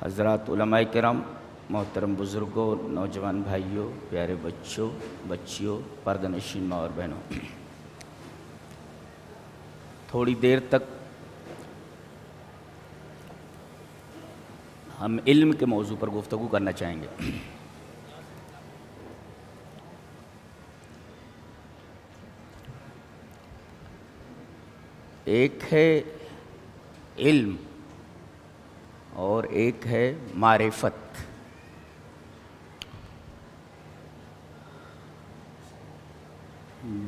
حضرات علماء کرام، محترم بزرگوں، نوجوان بھائیوں، پیارے بچوں، بچیوں، پردہ نشین ماں اور بہنوں، تھوڑی دیر تک ہم علم کے موضوع پر گفتگو کرنا چاہیں گے۔ ایک ہے علم اور ایک ہے معرفت۔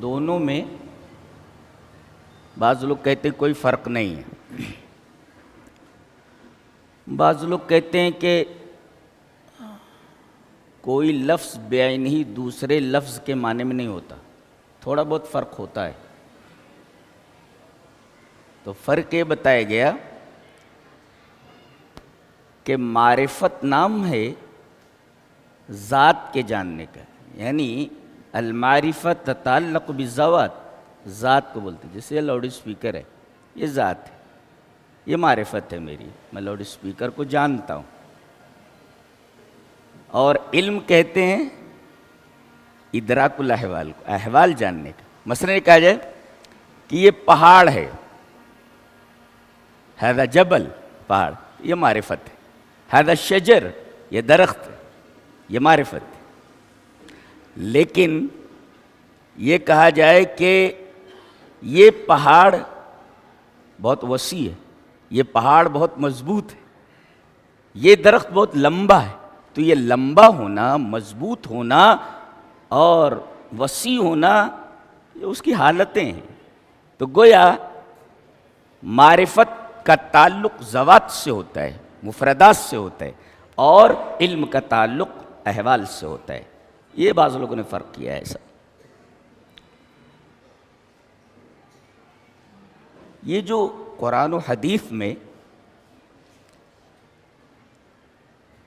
دونوں میں بعض لوگ کہتے ہیں کوئی فرق نہیں ہے، بعض لوگ کہتے ہیں کہ کوئی لفظ بعینہ ہی دوسرے لفظ کے معنی میں نہیں ہوتا، تھوڑا بہت فرق ہوتا ہے۔ تو فرق یہ بتایا گیا کہ معرفت نام ہے ذات کے جاننے کا، یعنی المعرفت تتعلق بالذوات، ذات کو بولتے ہیں۔ جیسے یہ لاؤڈ اسپیکر ہے، یہ ذات ہے، یہ معرفت ہے میری، میں لاؤڈ اسپیکر کو جانتا ہوں۔ اور علم کہتے ہیں ادراک الاحوال کو، احوال جاننے کا۔ مثلا یہ کہا جائے کہ یہ پہاڑ ہے، ہذا جبل، پہاڑ، یہ معرفت ہے۔ ہذا شجر، یہ درخت، یہ معرفت ہے۔ لیکن یہ کہا جائے کہ یہ پہاڑ بہت وسیع ہے، یہ پہاڑ بہت مضبوط ہے، یہ درخت بہت لمبا ہے، تو یہ لمبا ہونا، مضبوط ہونا اور وسیع ہونا یہ اس کی حالتیں ہیں۔ تو گویا معرفت کا تعلق ذوات سے ہوتا ہے، مفردات سے ہوتا ہے، اور علم کا تعلق احوال سے ہوتا ہے۔ یہ بعض لوگوں نے فرق کیا ہے ایسا۔ یہ جو قرآن و حدیث میں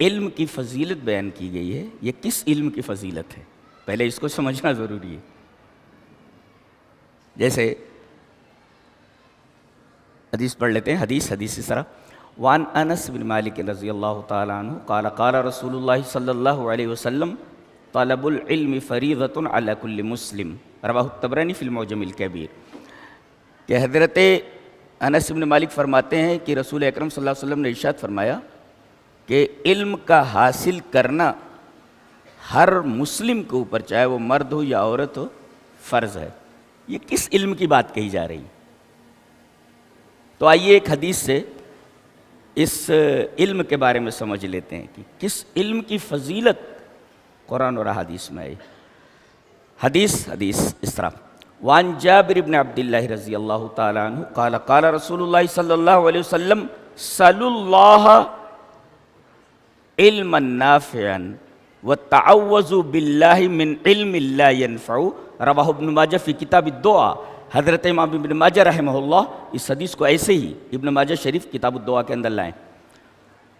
علم کی فضیلت بیان کی گئی ہے، یہ کس علم کی فضیلت ہے؟ پہلے اس کو سمجھنا ضروری ہے۔ جیسے حدیث پڑھ لیتے ہیں، حدیث اس طرح: وعن انس بن مالک رضی اللہ تعالیٰ عنہ قال قال رسول اللہ صلی اللہ علیہ وسلم طلب العلم فریضۃ علی کل مسلم، رواہ الطبرانی فی المعجم الکبیر۔ کہ حضرت انس بن مالک فرماتے ہیں کہ رسول اکرم صلی اللہ علیہ وسلم نے ارشاد فرمایا کہ علم کا حاصل کرنا ہر مسلم کے اوپر، چاہے وہ مرد ہو یا عورت ہو، فرض ہے۔ یہ کس علم کی بات کہی جا رہی ہے؟ تو آئیے ایک حدیث سے اس علم کے بارے میں سمجھ لیتے ہیں کہ کس علم کی فضیلت قرآن اور حدیث میں ہے۔ حدیث اس طرح: وعن جابر بن عبداللہ رضی اللہ تعالیٰ عنہ قال قال رسول اللہ صلی اللہ علیہ وسلم سلوا اللہ علما نافعا وتعوذوا باللہ من علم لا ينفع، رواہ ابن ماجہ فی کتاب الدعاء۔ حضرت امام ابن ماجہ رحمہ اللہ اس حدیث کو ایسے ہی ابن ماجہ شریف کتاب الدعاء کے اندر لائیں۔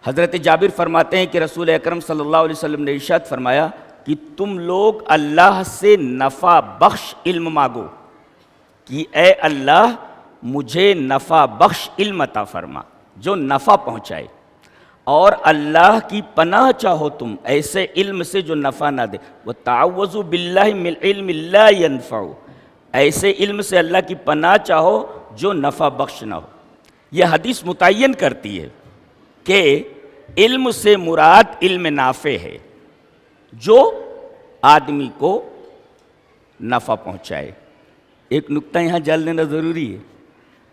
حضرت جابر فرماتے ہیں کہ رسول اکرم صلی اللہ علیہ وسلم نے ارشاد فرمایا کہ تم لوگ اللہ سے نفع بخش علم مانگو، کہ اے اللہ مجھے نفع بخش علم عطا فرما جو نفع پہنچائے، اور اللہ کی پناہ چاہو تم ایسے علم سے جو نفع نہ دے۔ وَتَعَوَّذُوا بِاللَّهِ مِنْ عِلْمٍ لَا يَنْفَعُ، ایسے علم سے اللہ کی پناہ چاہو جو نفع بخش نہ ہو۔ یہ حدیث متعین کرتی ہے کہ علم سے مراد علم نافع ہے جو آدمی کو نفع پہنچائے۔ ایک نکتہ یہاں جان لینا ضروری ہے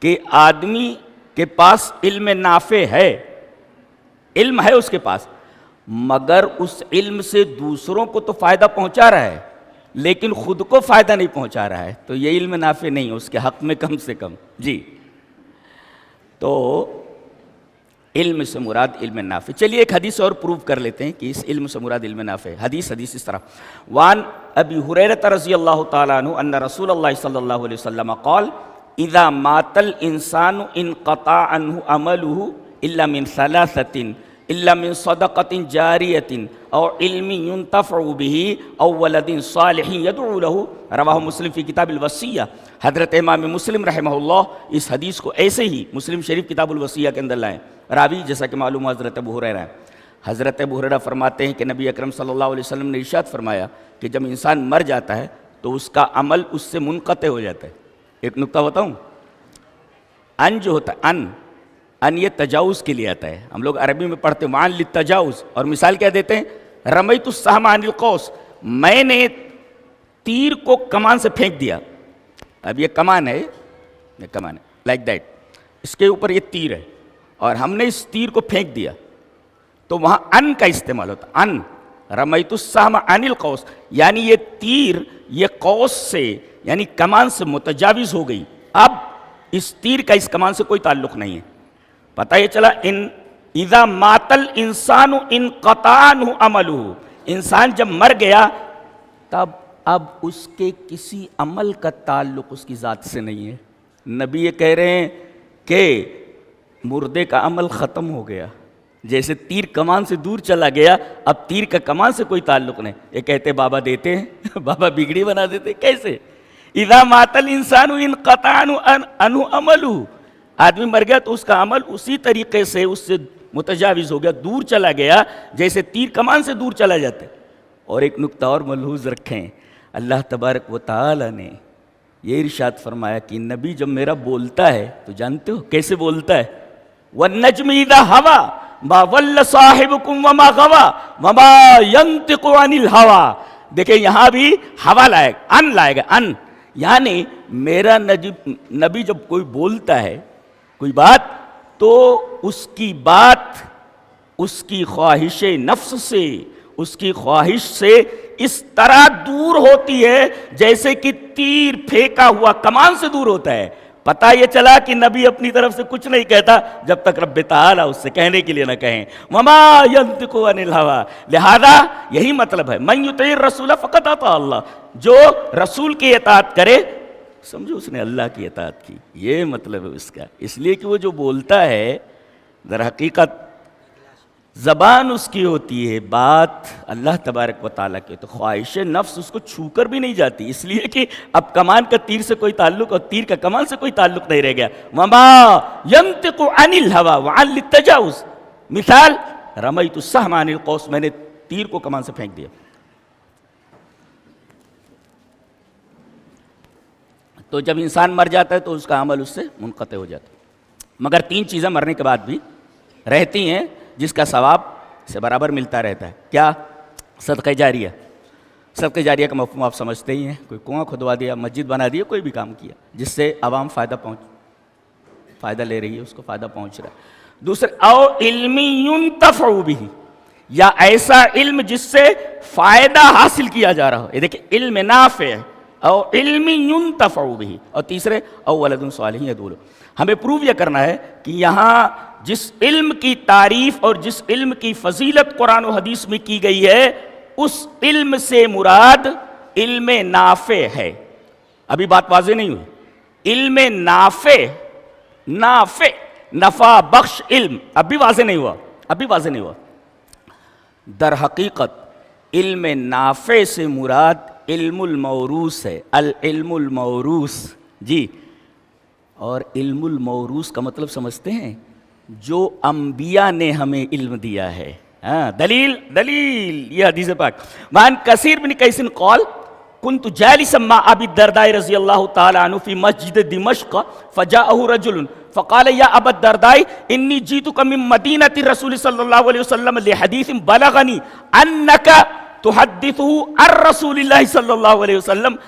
کہ آدمی کے پاس علم نافع ہے، علم ہے اس کے پاس، مگر اس علم سے دوسروں کو تو فائدہ پہنچا رہا ہے لیکن خود کو فائدہ نہیں پہنچا رہا ہے، تو یہ علم نافع نہیں، اس کے حق میں کم سے کم۔ جی، تو علم سے مراد علم نافع۔ چلیے ایک حدیث اور پروف کر لیتے ہیں کہ اس علم سے مراد علم نافع۔ حدیث اس طرح: وعن ابی ہریرہ رضی اللہ تعالیٰ عنہ ان رسول اللہ صلی اللہ علیہ وسلم قال اذا مات الانسان انقطع عنہ عملہ الا من ثلاثۃ الا من صدقۃ جاریۃ او علم ينتفع به او ولد صالح يدعو له، رواہ مسلم فی کتاب الوصیہ۔ حضرت امام مسلم رحمہ اللہ اس حدیث کو ایسے ہی مسلم شریف کتاب الوصیہ کے اندر لائیں۔ راوی جیسا کہ معلوم ہے حضرت ابو ہریرہ ہے۔ حضرت ابو ہریرہ فرماتے ہیں کہ نبی اکرم صلی اللہ علیہ وسلم نے ارشاد فرمایا کہ جب انسان مر جاتا ہے تو اس کا عمل اس سے منقطع ہو جاتا ہے۔ ایک نکتہ بتاؤں، ان جو ہوتا ہے ان یہ تجاوز کے لیے آتا ہے، ہم لوگ عربی میں پڑھتے ہیں وعن للتجاوز، اور مثال کیا دیتے ہیں، رمیت السہم عن القوس، میں نے تیر کو کمان سے پھینک دیا۔ اب یہ کمان ہے لائک دیٹ، اس کے اوپر یہ تیر ہے اور ہم نے اس تیر کو پھینک دیا، تو وہاں ان کا استعمال ہوتا ہے، ان رمیت السہم عن القوس، یعنی یہ تیر یہ قوس سے یعنی کمان سے متجاوز ہو گئی، اب اس تیر کا اس کمان سے کوئی تعلق نہیں ہے۔ پتہ یہ چلا اذا مات الانسان انقطع عنہ عملہ، انسان جب مر گیا تب اب اس کے کسی عمل کا تعلق اس کی ذات سے نہیں ہے۔ نبی یہ کہہ رہے ہیں کہ مردے کا عمل ختم ہو گیا، جیسے تیر کمان سے دور چلا گیا، اب تیر کا کمان سے کوئی تعلق نہیں۔ یہ کہتے بابا دیتے ہیں بابا بگڑی بنا دیتے، کیسے؟ اذا مات الانسان انقطع عنہ عملہ، آدمی مر گیا تو اس کا عمل اسی طریقے سے اس سے متجاوز ہو گیا، دور چلا گیا، جیسے تیر کمان سے دور چلا جاتا ہے۔ اور ایک نکتہ اور ملحوظ رکھیں، اللہ تبارک و تعالی نے یہ ارشاد فرمایا کہ نبی جب میرا بولتا ہے تو جانتے ہو کیسے بولتا ہے، وَالنَّجْمِ إِذَا هَوَى مَا ضَلَّ صَاحِبُكُمْ وَمَا غَوَى وَمَا يَنطِقُ عَنِ الْهَوَى۔ دیکھیں یہاں بھی ہوا لائے گا، ان لائے گا، ان، یعنی میرا نبی جب کوئی بولتا ہے کوئی بات تو اس کی بات اس کی خواہش نفس سے، اس کی خواہش سے اس طرح دور ہوتی ہے جیسے کہ تیر پھینکا ہوا کمان سے دور ہوتا ہے۔ پتہ یہ چلا کہ نبی اپنی طرف سے کچھ نہیں کہتا جب تک رب تعالیٰ اس سے کہنے کے لیے نہ کہیں، وَمَا يَنطِقُ عَنِ الْهَوَىٰ۔ لہذا یہی مطلب ہے مَن يُطِعِ الرَّسُولَ فَقَدْ أَطَاعَ اللَّهَ، جو رسول کی اطاعت کرے سمجھو اس نے اللہ کی اطاعت کی، یہ مطلب ہے اس کا۔ اس لیے کہ وہ جو بولتا ہے در حقیقت زبان اس کی ہوتی ہے، بات اللہ تبارک و تعالیٰ کی، تو خواہش نفس اس کو چھو کر بھی نہیں جاتی، اس لیے کہ اب کمان کا تیر سے کوئی تعلق اور تیر کا کمان سے کوئی تعلق نہیں رہ گیا۔ وَمَا يَنطِقُ عَنِ الْهَوَىٰ وَعَنِ التَّجَاوُزِ، مثال رَمَيْتُ السَّهْمَ عَنِ الْقَوْسِ، میں نے تیر کو کمان سے پھینک دیا۔ تو جب انسان مر جاتا ہے تو اس کا عمل اس سے منقطع ہو جاتا ہے، مگر تین چیزیں مرنے کے بعد بھی رہتی ہیں جس کا ثواب سے برابر ملتا رہتا ہے۔ کیا؟ صدقہ جاریہ۔ صدقہ جاریہ کا مفہوم آپ سمجھتے ہی ہیں، کوئی کنواں کھدوا دیا، مسجد بنا دیا، کوئی بھی کام کیا جس سے عوام فائدہ لے رہی ہے، اس کو فائدہ پہنچ رہا ہے۔ دوسرے او علم ينتفع به، یا ایسا علم جس سے فائدہ حاصل کیا جا رہا ہو، یہ دیکھیں علم نافع ہے، او علم ينتفع به، اور تیسرے او ولد صالح يدعو له۔ ہمیں پروو یہ کرنا ہے کہ یہاں جس علم کی تعریف اور جس علم کی فضیلت قرآن و حدیث میں کی گئی ہے اس علم سے مراد علم نافع ہے۔ ابھی بات واضح نہیں ہوئی، علم نافع نفع بخش علم اب بھی واضح نہیں ہوا۔ در حقیقت علم نافع سے مراد علم الموروث ہے، العلم الموروث جی۔ اور علم الموروث کا مطلب سمجھتے ہیں؟ جو انبیاء نے ہمیں علم دیا ہے۔ دلیل یہ حدیث پاک، وعن کثیر بن قیس قال كنت جالسا مع ابي الدرداء رضی اللہ تعالی عنہ في مسجد دمشق فجاءه رجل فقال يا ابا الدرداء اني جئتك من مدينة الرسول صلى الله عليه وسلم لحديث بلغني انك تحدثه عن رسول الله صلى الله عليه وسلم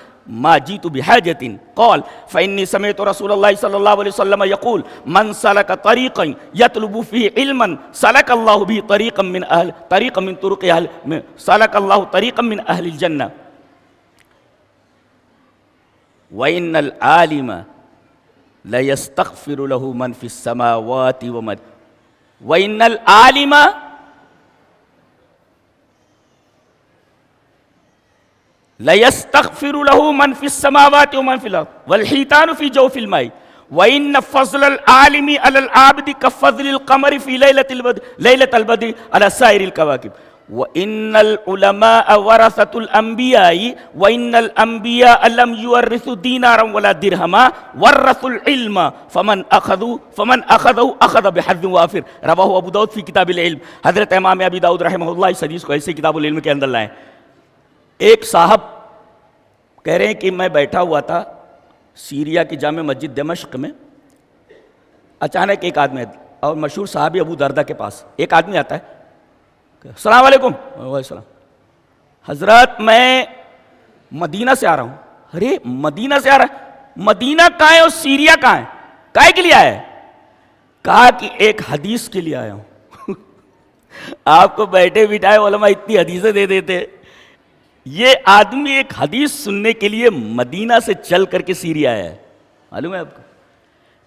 ما جئت بحاجة قال فإني سمعت رسول الله صلى الله عليه وسلم يقول من سلك طريقا يطلب فيه علما سلك الله به طريقا من طرق سلك الله طريقا من أهل الجنة وإن العالم ليستغفر له من في السماوات ومن وإن العالم لَيَسْتَغْفِرُ لَهُ مَنْ فِي السَّمَاوَاتِ وَمَنْ فِي الْأَرْضِ وَالْحِيتَانُ فِي جَوْفِ الْمَاءِ وَإِنَّ فَضْلَ الْعَالِمِ عَلَى الْعَابِدِ كَفَضْلِ الْقَمَرِ فِي لَيْلَةِ الْبَدْرِ عَلَى سَائِرِ الْكَوَاكِبِ وَإِنَّ الْعُلَمَاءَ وَرَثَةُ الْأَنْبِيَاءِ وَإِنَّ الْأَنْبِيَاءَ لَمْ يُوَرِّثُوا دِينَارًا وَلَا دِرْهَمًا وَرَّثُوا الْعِلْمَ فَمَنْ أَخَذَهُ أَخَذَ بِحَظٍّ وَافِرٍ رواہ ابو داؤد فی کتاب العلم۔ حضرت امام ابی داؤد رحمہ اللہ اس حدیث کو ایسے کتاب العلم کے اندر لائیں۔ ایک صاحب کہہ رہے ہیں کہ میں بیٹھا ہوا تھا سیریا کی جامع مسجد دمشق میں، اچانک ایک آدمی اور مشہور صحابی ابو دردہ کے پاس ایک آدمی آتا ہے، السلام علیکم۔ وعلیکم السلام۔ حضرت میں مدینہ سے آ رہا ہوں۔ ارے مدینہ سے آ رہا ہے؟ مدینہ کہاں ہے اور سیریا کہاں ہے؟ کائے کے لیے آیا ہے؟ کہا کہ ایک حدیث کے لیے آیا ہوں۔ آپ کو بیٹھے بٹھائے علماء اتنی حدیثیں دے دیتے، یہ آدمی ایک حدیث سننے کے لیے مدینہ سے چل کر کے سیریا آیا ہے، معلوم ہے آپ کو؟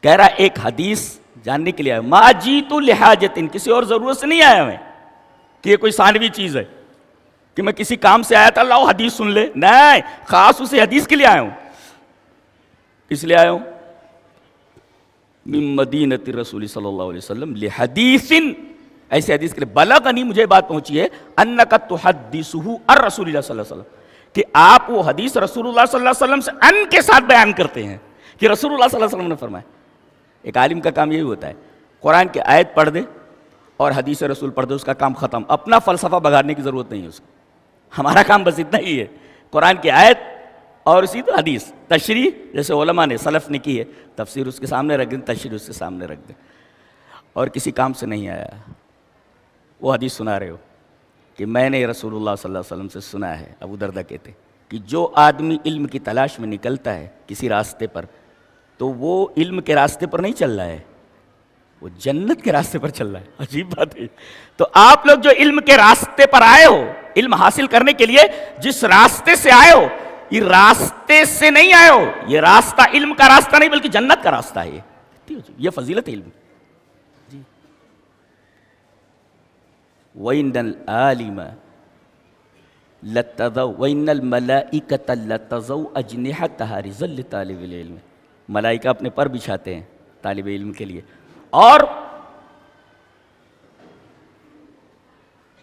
کہہ رہا ایک حدیث جاننے کے لیے آیا، ما جیت لحاجت، کسی اور ضرورت سے نہیں آیا میں کہ یہ کوئی ثانوی چیز ہے کہ میں کسی کام سے آیا تھا لاؤ حدیث سن لے، نہیں، خاص اسے حدیث کے لیے آیا ہوں۔ اس لیے آیا ہوں من مدینۃ رسول صلی اللہ علیہ وسلم لحدیث، ایسے حدیث کے لیے بلغنی، مجھے بات پہنچی ہے، انک تحدثہ عن رسول اللہ صلی اللہ علیہ وسلم، کہ آپ وہ حدیث رسول اللہ صلی اللہ علیہ وسلم سے ان کے ساتھ بیان کرتے ہیں کہ رسول اللہ صلی اللہ علیہ وسلم نے فرمایا۔ ایک عالم کا کام یہی ہوتا ہے، قرآن کی آیت پڑھ دے اور حدیث رسول پڑھ دے، اس کا کام ختم، اپنا فلسفہ بگاڑنے کی ضرورت نہیں ہے اس کو۔ ہمارا کام بس اتنا ہی ہے، قرآن کی آیت اور اسی تو حدیث، تشریح جیسے علماء نے سلف نے کی ہے، تفسیر اس کے سامنے رکھ دیں، تشریح اس کے سامنے رکھ دیں، اور کسی کام سے نہیں آیا۔ وہ حدیث سنا رہے ہو کہ میں نے رسول اللہ صلی اللہ علیہ وسلم سے سنا ہے، ابو دردہ کہتے کہ جو آدمی علم کی تلاش میں نکلتا ہے کسی راستے پر، تو وہ علم کے راستے پر نہیں چل رہا ہے، وہ جنت کے راستے پر چل رہا ہے۔ عجیب بات ہے۔ تو آپ لوگ جو علم کے راستے پر آئے ہو، علم حاصل کرنے کے لیے جس راستے سے آئے ہو، یہ راستے سے نہیں آئے ہو، یہ راستہ علم کا راستہ نہیں بلکہ جنت کا راستہ ہے، یہ فضیلت علم۔ جی وَإِنَّ الْعَالِمَ لَتَّضَوْا وَإِنَّ الْمَلَائِكَةَ لَتَضَوْا أَجْنِحَتَهَا رِزًا لِطَالِبِ الْعِلْمِ، ملائکہ اپنے پر بچھاتے ہیں طالب علم کے لیے، اور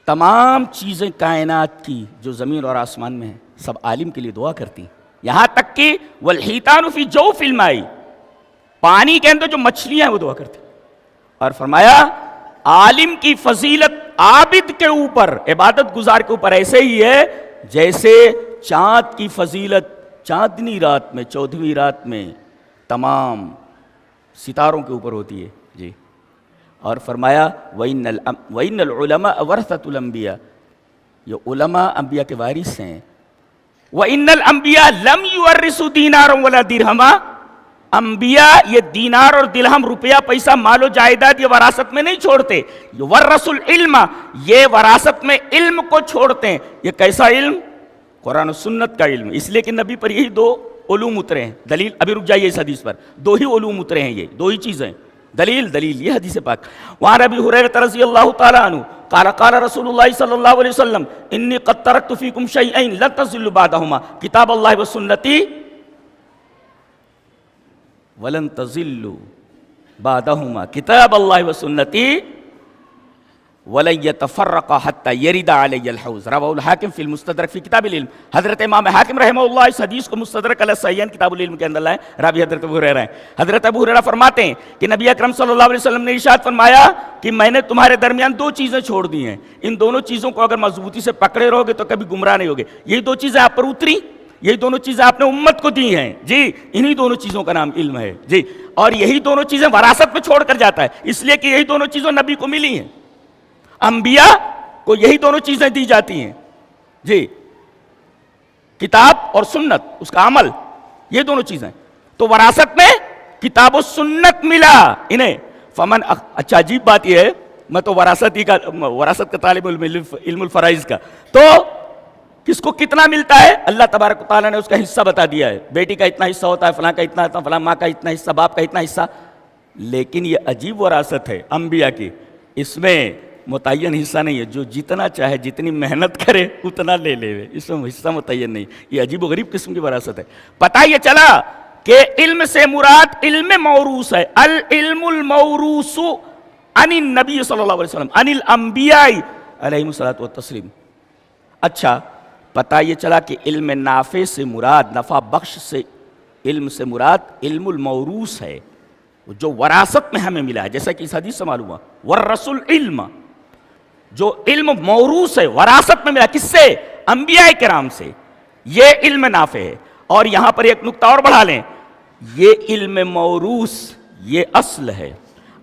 تمام چیزیں کائنات کی جو زمین اور آسمان میں ہیں سب عالم کے لیے دعا کرتی ہیں، یہاں تک کہ وَالْحِيتَانُ فِي جَوْفِ الْمَاءِ، پانی کے اندر جو مچھلیاں ہیں وہ دعا کرتی ہیں۔ اور فرمایا عالم کی فضیلت عابد کے اوپر، عبادت گزار کے اوپر ایسے ہی ہے جیسے چاند کی فضیلت چاندنی رات میں، 14ویں رات میں تمام ستاروں کے اوپر ہوتی ہے۔ جی اور فرمایا وَإِنَّ الْعُلَمَاءَ وَرَثَةُ الْأَنْبِيَاءِ، یہ علماء انبیاء کے وارث ہیں۔ وَإِنَّ الْأَنْبِيَاءَ لَمْ يُوَرِّثُوا دِينَارًا وَلَا دِرْهَمًا، انبیاء یہ دینار اور درہم، روپیہ پیسہ، مال و جائیداد یہ وراثت میں نہیں چھوڑتے، وَرَّثُوا الْعِلْمَ، یہ وراثت میں علم کو چھوڑتے ہیں۔ یہ کیسا علم؟ قرآن و سنت کا علم۔ اس لیے کہ نبی پر یہی دو علوم اترے ہیں۔ دلیل ابھی رک جائیے، اس حدیث پر دو ہی علوم اترے ہیں، یہ دو ہی چیزیں، دلیل یہ حدیث پاک۔ وعن ابی ہریرہ رضی اللہ تعالی عنہ قال قال رسول اللہ صلی اللہ علیہ وسلم انی قد ترکت فیکم شیئین لن تضلوا بعدہما کتاب اللہ و سنتی ولن تضلوا بعدہما کتاب اللہ و سنتی وَلَن يَتَفَرَّقَ حَتَّى يَرِدَ عَلَيَّ الْحَوْض رواہ الحاکم فی المستدرک فی کتاب العلم۔ حضرت امام حاکم رحمہ اللہ اس حدیث کو مستدرک علی الصحیحین کتاب العلم کے اندر لائے، راوی حضرت ابو ہریرہ ہیں۔ حضرت ابو ہریرہ فرماتے ہیں کہ نبی اکرم صلی اللہ علیہ وسلم نے ارشاد فرمایا کہ میں نے تمہارے درمیان دو چیزیں چھوڑ دی ہیں، ان دونوں چیزوں کو اگر مضبوطی سے پکڑے رہو گے تو کبھی گمراہ نہیں ہوگے۔ یہی دو چیزیں آپ پر اتری، یہی دونوں چیزیں آپ نے امت کو دی ہیں، جی انہی دونوں چیزوں کا نام علم ہے، جی اور یہی دونوں چیزیں وراثت میں چھوڑ کر جاتا ہے، اس لیے کہ یہی دونوں چیزیں نبی کو ملی ہیں، انبیاء کو یہی دونوں چیزیں دی جاتی ہیں، جی کتاب اور سنت، اس کا عمل، یہ دونوں چیزیں۔ تو وراثت میں کتاب و سنت ملا انہیں، فمن اچھا عجیب بات یہ ہے، میں تو وراثت کا طالب علم الفرائض کا، تو کس کو کتنا ملتا ہے اللہ تبارک و تعالیٰ نے اس کا حصہ بتا دیا ہے، بیٹی کا اتنا حصہ ہوتا ہے، فلاں کا اتنا، فلاں ماں کا اتنا حصہ، باپ کا اتنا حصہ، لیکن یہ عجیب وراثت ہے انبیاء کی، اس میں متعین حصہ نہیں ہے، جو جتنا چاہے جتنی محنت کرے اتنا لے لے، اس میں حصہ متعین نہیں، یہ عجیب و غریب قسم کی وراثت ہے۔ پتہ یہ چلا کہ علم سے مراد علم موروث ہے. العلم الموروث عن النبی صلی اللہ علیہ وسلم عن الانبیاء علیہم الصلوۃ والتسلیم. اچھا پتہ یہ چلا کہ علم نافع سے مراد، نفع بخش سے علم سے مراد علم الموروث ہے، جو وراثت میں ہمیں ملا ہے، جیسا کہ اس حدیث سے معلوم ہے ورث العلم، جو علم موروث ہے وراثت میں ملا. کس سے؟ انبیاء کرام سے. یہ علم نافع ہے. اور یہاں پر ایک نقطہ اور بڑھا لیں، یہ علم موروث یہ اصل ہے.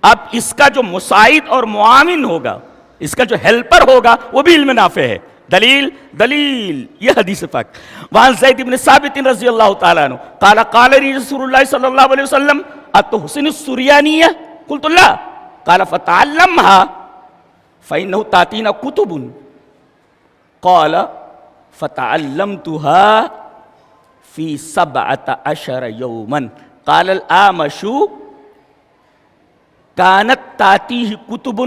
اب اس کا جو مساعد اور معاون ہوگا، اس کا جو ہیلپر ہوگا، وہ بھی علم نافع ہے. دلیل یہ حدیث پاک. وعن زید بن ثابت رضی اللہ تعالیٰ عنہ قال قال رسول اللہ صلی اللہ علیہ وسلم اتحسن السریانیہ قلت لا قال فتعلمها فإنه تأتينا كتب قال فتعلمتها في 17 يوما قال الأعمش كانت تأتيه كتب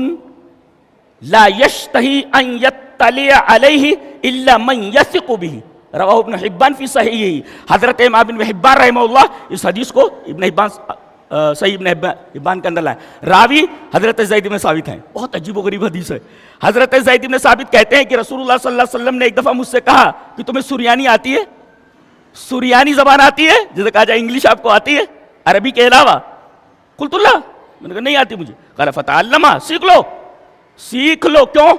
لا يشتهي أن يطلع عليه إلا من يثق به رواہ ابن حبان فی صحیحہ. حضرت امام ابن حبان رحمہ اللہ اس حدیث کو ابن حبان صحیح ابن حبان کے اندر لائے. راوی حضرت زید بن ثابت ہیں. بہت عجیب و غریب حدیث ہے. حضرت زید بن ثابت کہتے ہیں کہ رسول اللہ صلی اللہ علیہ وسلم نے ایک دفعہ مجھ سے کہا کہ تمہیں سریانی آتی ہے؟ سریانی زبان آتی ہے؟ جسے کہا جائے انگلش آپ کو آتی ہے عربی کے علاوہ؟ قلت اللہ، میں نے کہا نہیں آتی مجھے. قال فتعلمها، سیکھ لو. کیوں؟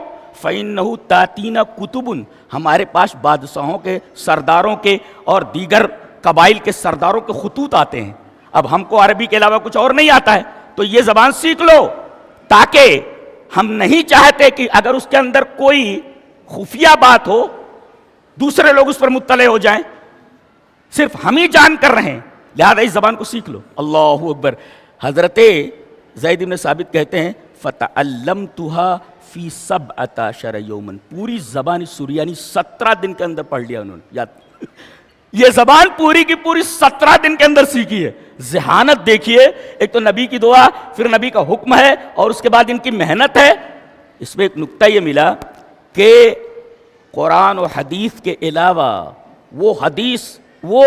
فَإِنَّهُ تَأْتِينَا كُتُبٌ، ہمارے پاس بادشاہوں کے، سرداروں کے اور دیگر قبائل کے سرداروں کے خطوط آتے ہیں. اب ہم کو عربی کے علاوہ کچھ اور نہیں آتا ہے، تو یہ زبان سیکھ لو، تاکہ ہم نہیں چاہتے کہ اگر اس کے اندر کوئی خفیہ بات ہو دوسرے لوگ اس پر مطلع ہو جائیں. صرف ہم ہی جان کر رہے ہیں، لہذا اس زبان کو سیکھ لو. اللہ اکبر. حضرت زید بن ثابت کہتے ہیں فَتَعَلَّمْتُهَا فی 17 یومن، پوری زبان سریانی 17 دن کے اندر پڑھ لیا انہوں نے. یاد یہ زبان پوری کی پوری 17 دن کے اندر سیکھی ہے. ذہانت دیکھیے، ایک تو نبی کی دعا، پھر نبی کا حکم ہے، اور اس کے بعد ان کی محنت ہے. اس میں ایک نقطہ یہ ملا کہ قرآن و حدیث کے علاوہ وہ حدیث، وہ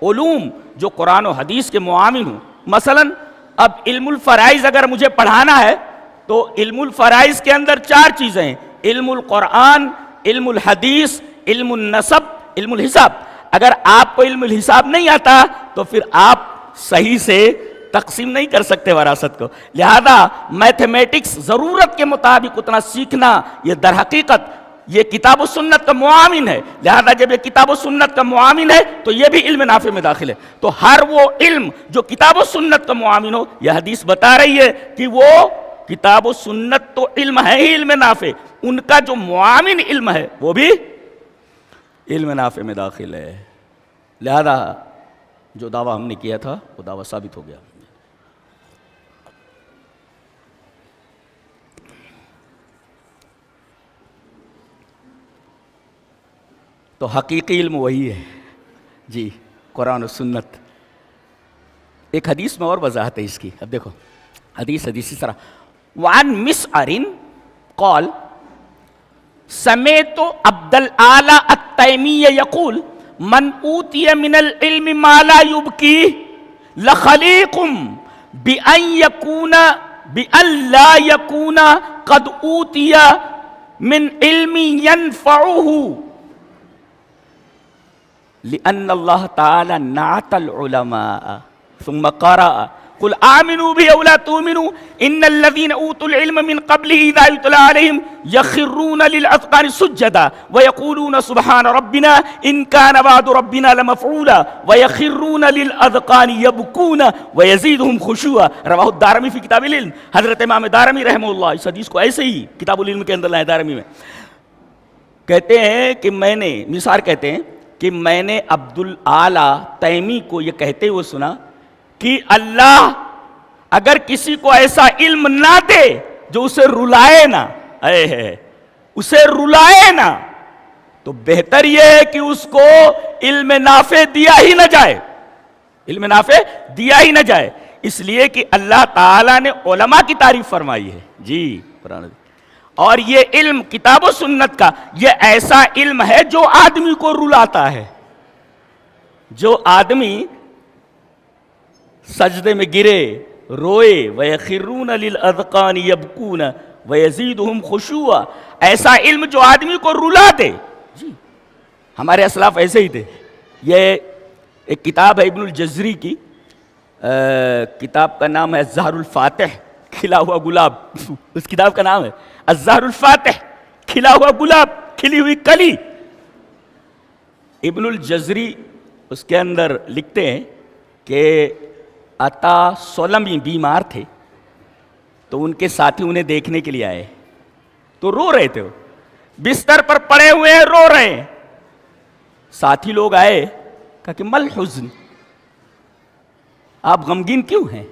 علوم جو قرآن و حدیث کے معاون ہوں. مثلا اب علم الفرائض اگر مجھے پڑھانا ہے تو علم الفرائض کے اندر 4 چیزیں ہیں: علم القرآن، علم الحدیث، علم النسب، علم الحساب. اگر آپ کو علم الحساب نہیں آتا تو پھر آپ صحیح سے تقسیم نہیں کر سکتے وراثت کو. لہذا میتھمیٹکس ضرورت کے مطابق اتنا سیکھنا یہ در حقیقت یہ کتاب و سنت کا معاون ہے. لہذا جب یہ کتاب و سنت کا معاون ہے تو یہ بھی علم نافع میں داخل ہے. تو ہر وہ علم جو کتاب و سنت کا معاون ہو، یہ حدیث بتا رہی ہے کہ وہ کتاب و سنت تو علم ہے ہی علم نافع، ان کا جو معاون علم ہے وہ بھی علم نافع میں داخل ہے. لہذا جو دعویٰ ہم نے کیا تھا وہ دعویٰ ثابت ہو گیا. تو حقیقی علم وہی ہے جی، قرآن و سنت. ایک حدیث میں اور وضاحت ہے اس کی. اب دیکھو حدیث اس طرح: وعن مسعر قال سمعت عبد الاعلی التیمی یقول من اوتی من العلم ما لا یبکی لخلیق بأن لا یکون قد اوتی من علم ینفعه لأن اللہ تعالی نعت العلماء ثم قرأ قل آمنوا به أو لا تؤمنوا إن الذين أوتوا العلم من قبله إذا يتلى عليهم يخرون للأذقان سجدا ويقولون سبحان ربنا إن كان وعد ربنا لمفعولا ويخرون للأذقان يبكون ويزيدهم خشوعا. رواہ الدارمی فی کتاب العلم. حضرت امام دارمی رحمہ اللہ اس حدیث کو ایسے ہی کتاب العلم کے اندر لائے. دارمی میں کہتے ہیں کہ میں نے، نثار کہتے ہیں کہ میں نے عبد الاعلی تیمی کو یہ کہتے ہوئے سنا کہ اللہ اگر کسی کو ایسا علم نہ دے جو اسے رلائے نہ، اسے رلائے نہ، تو بہتر یہ ہے کہ اس کو علم نافع دیا ہی نہ جائے. علم نافع دیا ہی نہ جائے، اس لیے کہ اللہ تعالیٰ نے علماء کی تعریف فرمائی ہے جی قرآن. اور یہ علم کتاب و سنت کا یہ ایسا علم ہے جو آدمی کو رلاتا ہے. جو آدمی سجدے میں گرے، روئے، وَيَخِرُّونَ لِلْأَذْقَانِ يَبْكُونَ وَيَزِيدُهُمْ خُشُوعًا، ایسا علم جو آدمی کو رلا دے. جی ہمارے اسلاف ایسے ہی تھے. یہ ایک کتاب ہے ابن الجزری کی، کتاب کا نام ہے الزہر الفاتح، کھلا ہوا گلاب. اس کتاب کا نام ہے الزہر الفاتح، کھلا ہوا گلاب، کھلی ہوئی کلی. ابن الجزری اس کے اندر لکھتے ہیں کہ عطا سلمی بیمار تھے، تو ان کے ساتھی انہیں دیکھنے کے لیے آئے، تو رو رہے تھے، وہ بستر پر پڑے ہوئے ہیں، رو رہے ہیں. ساتھی لوگ آئے، کہا کہ مل حزن، آپ غمگین کیوں ہیں؟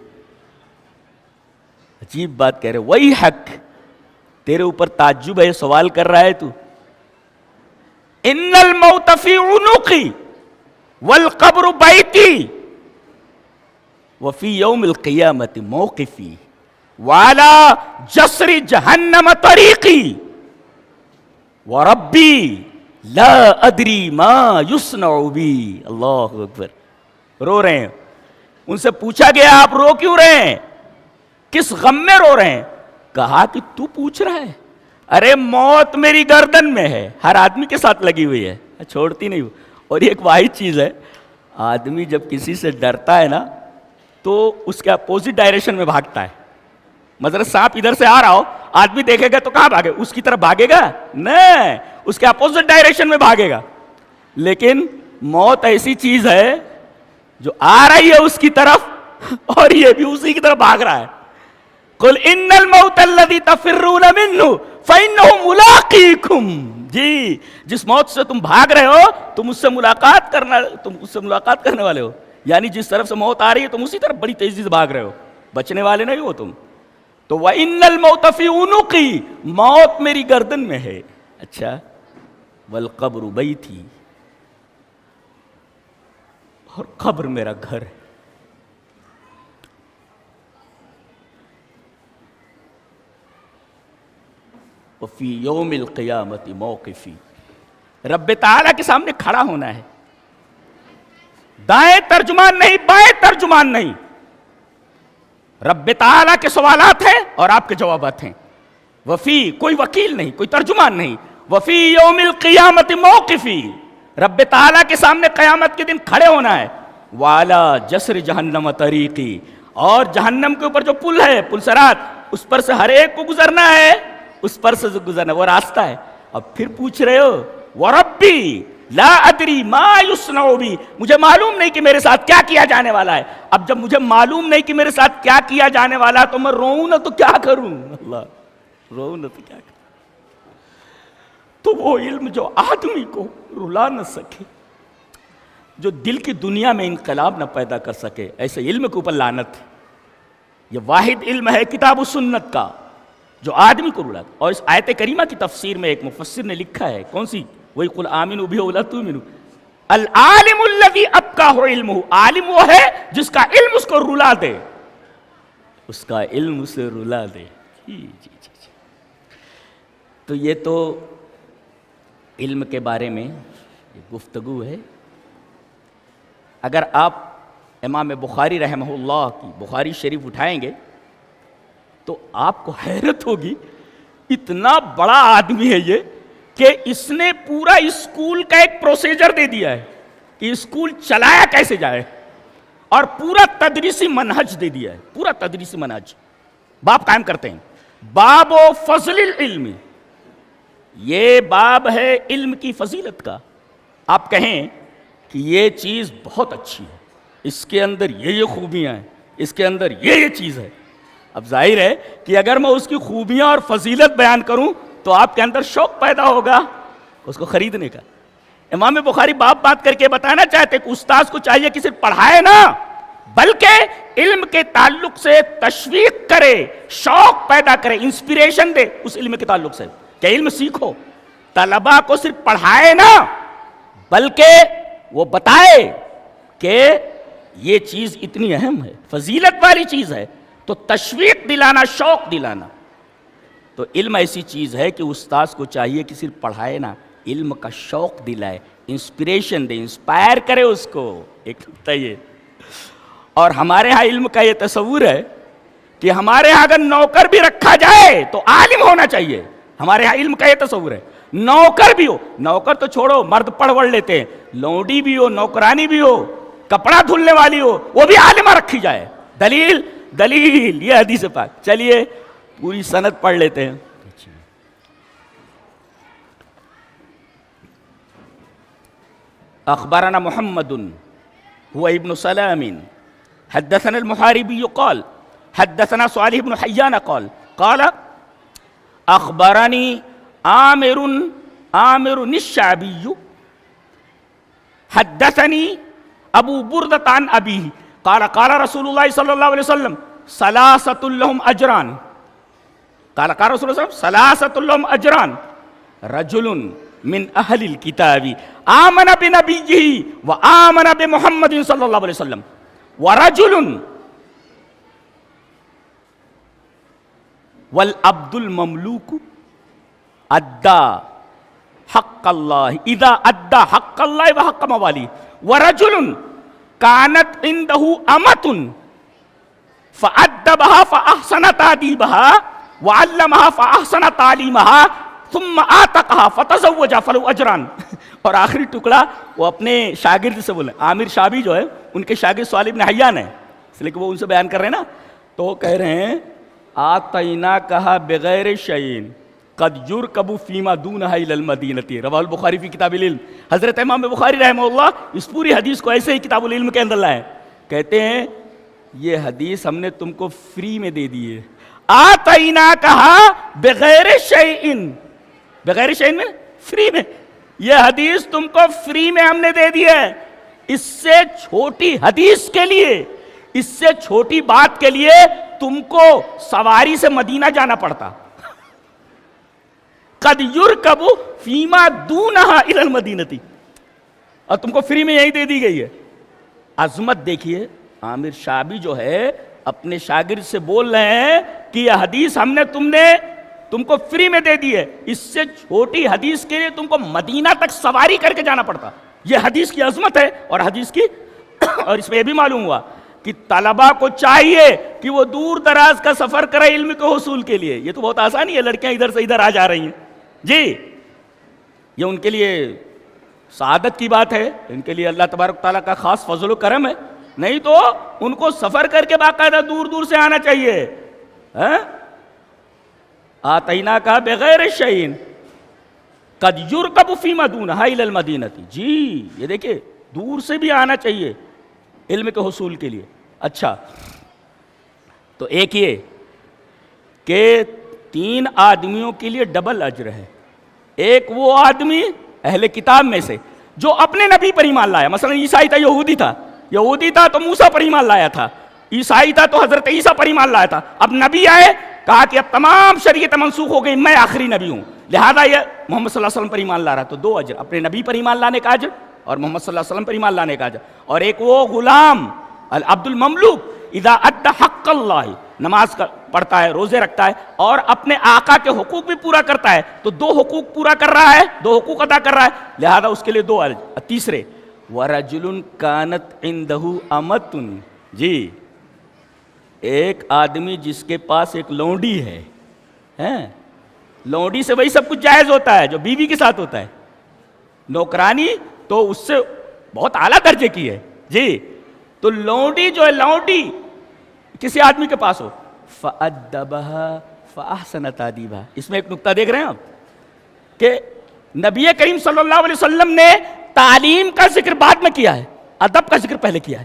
عجیب بات کہہ رہے، وہی حق، تیرے اوپر تعجب ہے، سوال کر رہا ہے تو. ان الموت فی عنقی والقبر بیتی وفی یوم القیامت موقفی وعلی جسر جہنم طریقی وربی لا ادری ما یصنع بی. اللہ اکبر. رو رہے ہیں. ان سے پوچھا گیا آپ رو کیوں رہے ہیں، کس غم میں رو رہے ہیں؟ کہا کہ تو پوچھ رہا ہے، ارے موت میری گردن میں ہے، ہر آدمی کے ساتھ لگی ہوئی ہے، چھوڑتی نہیں. اور یہ ایک واحد چیز ہے، آدمی جب کسی سے ڈرتا ہے نا تو اس کے اپوزٹ ڈائریکشن میں بھاگتا ہے. مثلا سانپ ادھر سے آ رہا ہو، آدمی دیکھے گا تو کہاں بھاگے؟ اس کی طرف بھاگے گا؟ نہیں، اس کے اپوزٹ ڈائریکشن میں بھاگے گا. لیکن موت ایسی چیز ہے جو آ رہی ہے اس کی طرف اور یہ بھی اسی کی طرف بھاگ رہا ہے. قل ان الموت الذی تفرون منہ فانہ ملاقیکم. جی جس موت سے تم بھاگ رہے ہو تم اس سے ملاقات کرنے والے ہو. یعنی جس طرف سے موت آ رہی ہے تم اسی طرف بڑی تیزی سے بھاگ رہے ہو، بچنے والے نہیں ہو تم. تو وَإِنَّ الْمَوْتَ فِي عُنُقِي، موت میری گردن میں ہے. اچھا، وَالْقَبْرُ بَيْتِي، اور قبر میرا گھر ہے. وَفِي يَوْمِ الْقِيَامَةِ مَوْقِفِي، رب تعالیٰ کے سامنے کھڑا ہونا ہے. دائیں ترجمان نہیں، بائیں ترجمان نہیں، رب تعالیٰ کے سوالات ہیں اور آپ کے جوابات ہیں. وفی، کوئی وکیل نہیں، کوئی ترجمان نہیں. وفی یوم القیامت موقفی، رب تعالیٰ کے سامنے قیامت کے دن کھڑے ہونا ہے. والا جسر جہنم طریقی، اور جہنم کے اوپر جو پل ہے، پل صراط، اس پر سے ہر ایک کو گزرنا ہے، اس پر سے گزرنا وہ راستہ ہے. اب پھر پوچھ رہے ہو وربی لا ادری ما یصنع بی، مجھے معلوم نہیں کہ میرے ساتھ کیا کیا جانے والا ہے. اب جب مجھے معلوم نہیں کہ میرے ساتھ کیا کیا جانے والا ہے تو میں روؤں نہ تو کیا کروں؟ اللہ، روؤں نہ تو کیا کروں؟ تو وہ علم جو آدمی کو رلا نہ سکے، جو دل کی دنیا میں انقلاب نہ پیدا کر سکے، ایسے علم کے اوپر لعنت ہے. یہ واحد علم ہے کتاب و سنت کا جو آدمی کو رلا. اور اس آیت کریمہ کی تفسیر میں ایک مفسر نے لکھا ہے، کون سی؟ وہی قل آمنوا بہ ولا تؤمنوا، العالم الذی ابقاہ علمہ، عالم وہ ہے جس کا علم اس کو رلا دے، اس کا علم اسے رلا دے. جی. تو یہ تو علم کے بارے میں گفتگو ہے. اگر آپ امام بخاری رحمہ اللہ کی بخاری شریف اٹھائیں گے تو آپ کو حیرت ہوگی، اتنا بڑا آدمی ہے یہ کہ اس نے پورا اسکول کا ایک پروسیجر دے دیا ہے کہ اسکول چلایا کیسے جائے، اور پورا تدریسی منہج دے دیا ہے، پورا تدریسی منہج. باب قائم کرتے ہیں، باب و فضل العلم، یہ باب ہے علم کی فضیلت کا. آپ کہیں کہ یہ چیز بہت اچھی ہے، اس کے اندر یہ خوبیاں ہیں، اس کے اندر یہ چیز ہے. اب ظاہر ہے کہ اگر میں اس کی خوبیاں اور فضیلت بیان کروں تو آپ کے اندر شوق پیدا ہوگا اس کو خریدنے کا. امام بخاری بات کر کے بتانا چاہتے کہ استاذ کو چاہیے کہ صرف پڑھائے نہ بلکہ علم کے تعلق سے تشویق کرے، شوق پیدا کرے، انسپریشن دے اس علم کے تعلق سے کہ علم سیکھو. طلباء کو صرف پڑھائے نہ بلکہ وہ بتائے کہ یہ چیز اتنی اہم ہے، فضیلت والی چیز ہے، تو تشویق دلانا، شوق دلانا. تو علم ایسی چیز ہے کہ استاذ کو چاہیے کہ صرف پڑھائے نہ، علم کا شوق دلائے، انسپریشن دے، انسپائر کرے اس کو. ایک نقطہ یہ. اور ہمارے ہاں علم کا یہ تصور ہے کہ ہمارے ہاں اگر نوکر بھی رکھا جائے تو عالم ہونا چاہیے. ہمارے ہاں علم کا یہ تصور ہے, نوکر بھی ہو, نوکر تو چھوڑو مرد پڑھ وڑھ لیتے ہیں, لونڈی بھی ہو, نوکرانی بھی ہو, کپڑا دھلنے والی ہو, وہ بھی عالمہ رکھی جائے. دلیل دلیل یہ حدیث پاک. چلیے پوری سند پڑھ لیتے ہیں. اخبرنا محمد هو ابن سلام حدثنا المحاربي قال حدثنا صالح بن حيان قال اخبرني عامر الشعبي حدثني ابو بردة عن ابيه قال رسول الله صلى الله عليه وسلم ثلاثة لهم اجران. قال رسول الله ثلاثة لهم اجران, رجل من اہل الكتاب آمن بنبیہ وآمن بمحمد صلی اللہ علیہ وسلم ورجل والعبد المملوک ادى حق اللہ اذا ادى حق اللہ وحق موالی ورجل كانت عنده امة فأدبها فأحسن تأديبها وعلمها فأحسن تعليمها ثم آتقها فتزوج فلو اجران. اور آخری ٹکڑا وہ اپنے شاگرد سے بولے. عامر شعبی جو ہے ان کے شاگرد صالح بن حیان ہے, اس لیے کہ وہ ان سے بیان کر رہے ہیں نا, تو کہہ رہے ہیں آتینا کہا بغیر شیئن قد یرکب فیما دونہا الی المدینہ, رواہ البخاری فی کتاب العلم. حضرت امام بخاری رحمہ اللہ اس پوری حدیث کو ایسے ہی کتاب العلم کے اندر لائے. کہتے ہیں یہ حدیث ہم نے تم کو فری میں دے دی ہے. آتینا کہا بغیر شیئن, بغیر شیئن میں فری میں, یہ حدیث تم کو فری میں ہم نے دے دی ہے. اس سے چھوٹی حدیث کے لیے, اس سے چھوٹی بات کے لیے تم کو سواری سے مدینہ جانا پڑتا. قد یرکب فیما دونہا الی المدینہ, اور تم کو فری میں یہی دے دی گئی ہے. عظمت دیکھیے, عامر شعبی جو ہے اپنے شاگرد سے بول رہے ہیں کہ یہ حدیث ہم نے تم کو فری میں دے دی ہے, اس سے چھوٹی حدیث کے لیے تم کو مدینہ تک سواری کر کے جانا پڑتا. یہ حدیث کی عظمت ہے. اور حدیث کی اور اس میں یہ بھی معلوم ہوا کہ طلباء کو چاہیے کہ وہ دور دراز کا سفر کرے علم کے حصول کے لیے. یہ تو بہت آسانی ہے, لڑکیاں ادھر سے ادھر آ جا رہی ہیں جی, یہ ان کے لیے سعادت کی بات ہے, ان کے لیے اللہ تبارک تعالیٰ کا خاص فضل و کرم ہے. نہیں تو ان کو سفر کر کے باقاعدہ دور دور سے آنا چاہیے. آتینا کا بغیر شیئن قد یرکب فیما دونہا الی المدینہ, جی یہ دیکھیں دور سے بھی آنا چاہیے علم کے حصول کے لیے. اچھا, تو ایک یہ کہ 3 آدمیوں کے لیے ڈبل اجر ہے. ایک وہ آدمی اہل کتاب میں سے جو اپنے نبی پر ایمان لایا, مثلا عیسائی تھا, یہودی تھا تو موسیٰ پر ایمان لایا تھا, عیسائی تھا تو حضرت عیسیٰ پر ایمان لایا تھا. اب نبی آئے, کہا کہ اب تمام شریعت منسوخ ہو گئی, میں آخری نبی ہوں, لہذا یہ محمد صلی اللہ علیہ وسلم پر ایمان لا رہا. تو 2 اجر, اپنے نبی پر ایمان لانے کا اجر اور محمد صلی اللہ علیہ وسلم پر ایمان لانے کا اجر. اور ایک وہ غلام العبد المملوک اذا ادى حق اللہ, نماز پڑھتا ہے, روزے رکھتا ہے اور اپنے آقا کے حقوق بھی پورا کرتا ہے, تو 2 حقوق پورا کر رہا ہے, 2 حقوق ادا کر رہا ہے, لہذا اس کے لیے 2 اجر. تیسرے ورجل کانت عندہ امۃ, جی ایک آدمی جس کے پاس ایک لونڈی ہے, لونڈی سے وہی سب کچھ جائز ہوتا ہے جو بیوی کے ساتھ ہوتا ہے. نوکرانی تو اس سے بہت اعلیٰ درجے کی ہے جی. تو لونڈی جو ہے, لونڈی کسی آدمی کے پاس ہو, فَأَدَّبَهَا فَأَحْسَنَ تَأْدِيبَهَا. اس میں ایک نقطہ دیکھ رہے ہیں آپ کہ نبی کریم صلی اللہ علیہ وسلم نے تعلیم کا ذکر بعد میں کیا ہے, ادب کا ذکر پہلے کیا ہے.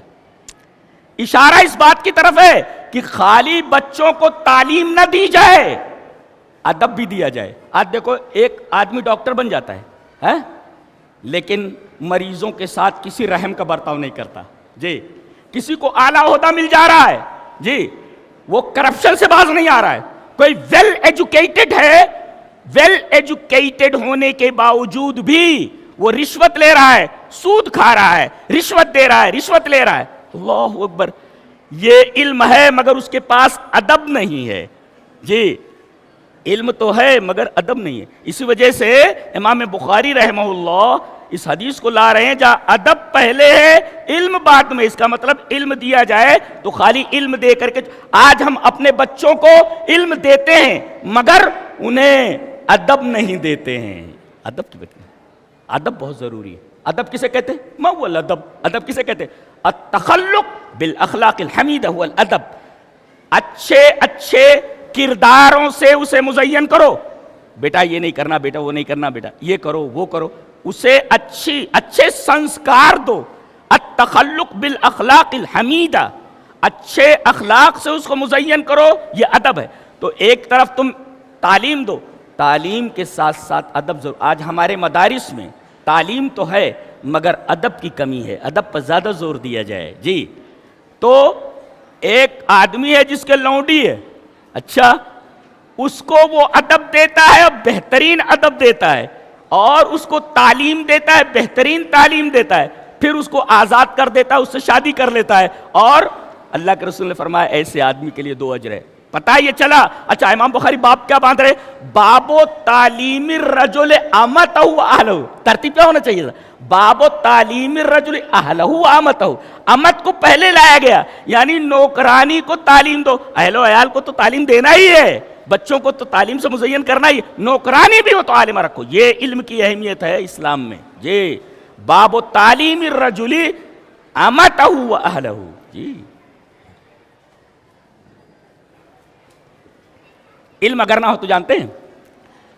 اشارہ اس بات کی طرف ہے کہ خالی بچوں کو تعلیم نہ دی جائے, ادب بھی دیا جائے. آج دیکھو ایک آدمی ڈاکٹر بن جاتا ہے لیکن مریضوں کے ساتھ کسی رحم کا برتاؤ نہیں کرتا جی. کسی کو اعلیٰ عہدہ مل جا رہا ہے جی, وہ کرپشن سے باز نہیں آ رہا ہے. کوئی ویل ایجوکیٹڈ ہے, ویل ایجوکیٹڈ ہونے کے باوجود بھی وہ رشوت لے رہا ہے, سود کھا رہا ہے, رشوت دے رہا ہے, رشوت لے رہا ہے. اللہ اکبر, یہ علم ہے مگر اس کے پاس ادب نہیں ہے جی. علم تو ہے مگر ادب نہیں ہے. اسی وجہ سے امام بخاری رحمہ اللہ اس حدیث کو لا رہے ہیں جہاں ادب پہلے ہے علم بعد میں. اس کا مطلب علم دیا جائے تو خالی علم دے کر کے. آج ہم اپنے بچوں کو علم دیتے ہیں مگر انہیں ادب نہیں دیتے ہیں. ادب کی بات، ادب بہت ضروری ہے. ادب کسے کہتے ہیں؟ ما هو الادب؟ ادب کسے کہتے ہیں؟ التخلق بالاخلاق الحمیدہ هو الادب. اچھے اچھے کرداروں سے اسے مزین کرو. بیٹا یہ نہیں کرنا، بیٹا وہ نہیں کرنا، بیٹا یہ کرو وہ کرو. اسے اچھے سنسکار دو. التخلق بالاخلاق الحمیدہ، اچھے اخلاق سے اس کو مزین کرو، یہ ادب ہے. تو ایک طرف تم تعلیم دو، تعلیم کے ساتھ ساتھ ادب ضرور. آج ہمارے مدارس میں تعلیم تو ہے مگر ادب کی کمی ہے. ادب پر زیادہ زور دیا جائے. جی تو ایک آدمی ہے جس کے لونڈی ہے، اچھا اس کو وہ ادب دیتا ہے، بہترین ادب دیتا ہے، اور اس کو تعلیم دیتا ہے، بہترین تعلیم دیتا ہے، پھر اس کو آزاد کر دیتا ہے، اس سے شادی کر لیتا ہے. اور اللہ کے رسول نے فرمایا ایسے آدمی کے لیے 2 اجر ہے. پتہ یہ چلا. اچھا امام بخاری باب کیا باندھ رہے؟ باب و تعلیم الرجل امتہ اہلہ. ترتیب کیا ہونا چاہیے تھا؟ باب و تعلیم الرجل اہلہ امتہ. امت کو پہلے لایا گیا، یعنی نوکرانی کو تعلیم دو. اہل و عیال کو تو تعلیم دینا ہی ہے، بچوں کو تو تعلیم سے مزین کرنا ہی. نوکرانی بھی ہو تو عالمہ رکھو. یہ علم کی اہمیت ہے اسلام میں. جی باب و تعلیم الرجل امتہ اہلہ. جی علم اگر نہ ہو تو جانتے ہیں